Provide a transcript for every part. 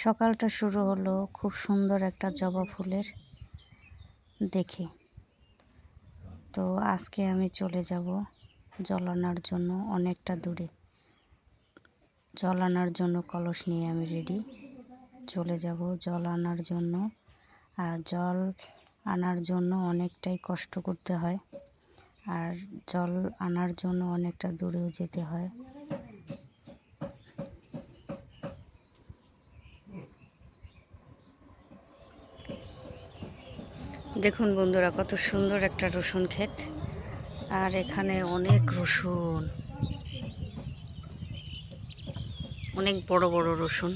সকালটা শুরু হলো খুব সুন্দর একটা জবা ফুলের দেখে। তো আজকে আমি চলে যাব জল আনার জন্য অনেকটা দূরে। জল আনার জন্য কলস নিয়ে আমি রেডি, চলে যাব জল আনার জন্য। আর জল আনার জন্য অনেকটাই কষ্ট করতে হয়, আর জল আনার জন্য অনেকটা দূরেও যেতে হয়। দেখুন বন্ধুরা, কত সুন্দর একটা রসুন ক্ষেত, আর এখানে অনেক রসুন, অনেক বড় বড় রসুন।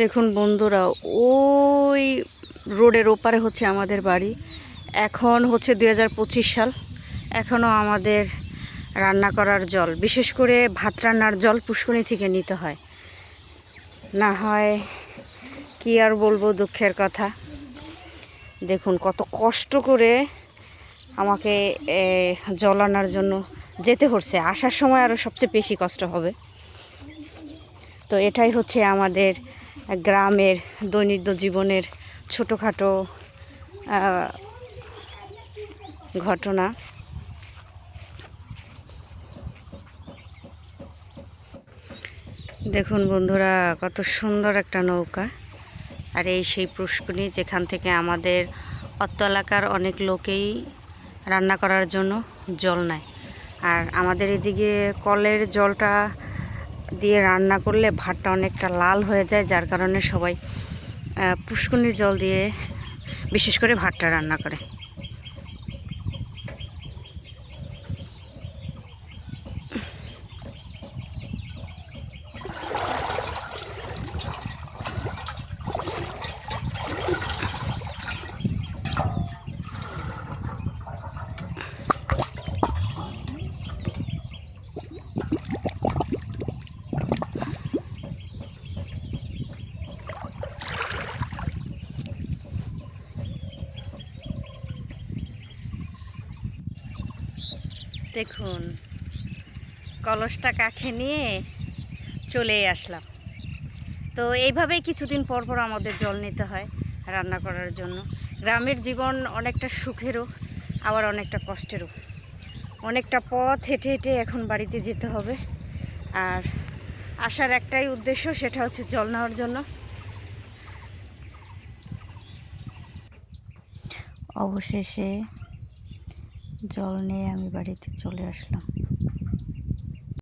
দেখুন বন্ধুরা, ওই রোডের ওপারে হচ্ছে আমাদের বাড়ি। এখন হচ্ছে 2025 সাল, এখনও আমাদের রান্না করার জল, বিশেষ করে ভাত রান্নার জল পুষ্করণী থেকে নিতে হয়। না হয় কি আর বলবো, দুঃখের কথা। দেখুন কত কষ্ট করে আমাকে জল আনার জন্য যেতে হচ্ছে। আসার সময় আরও সবচেয়ে বেশি কষ্ট হবে। তো এটাই হচ্ছে আমাদের গ্রামের দৈনন্দিন জীবনের ছোটোখাটো ঘটনা। দেখুন বন্ধুরা, কত সুন্দর একটা নৌকা। আর এই সেই পুষ্করণী যেখান থেকে আমাদের অত্র এলাকার অনেক লোকেই রান্না করার জন্য জল নেয়। আর আমাদের এদিকে কলের জলটা দিয়ে রান্না করলে ভাতটা অনেকটা লাল হয়ে যায়, যার কারণে সবাই পুষ্করণীর জল দিয়ে বিশেষ করে ভাতটা রান্না করে। দেখুন কলসটা কাঁখে নিয়ে চলে আসলাম। তো এইভাবেই কিছুদিন পর পর আমাদের জল নিতে হয় রান্না করার জন্য। গ্রামের জীবন অনেকটা সুখেরও, আবার অনেকটা কষ্টেরও। অনেকটা পথ হেঁটে হেঁটে এখন বাড়িতে যেতে হবে। আর আসার একটাই উদ্দেশ্য, সেটা হচ্ছে জল নেওয়ার জন্য। অবশেষে জল নিয়ে আমি বাড়িতে চলে আসলাম।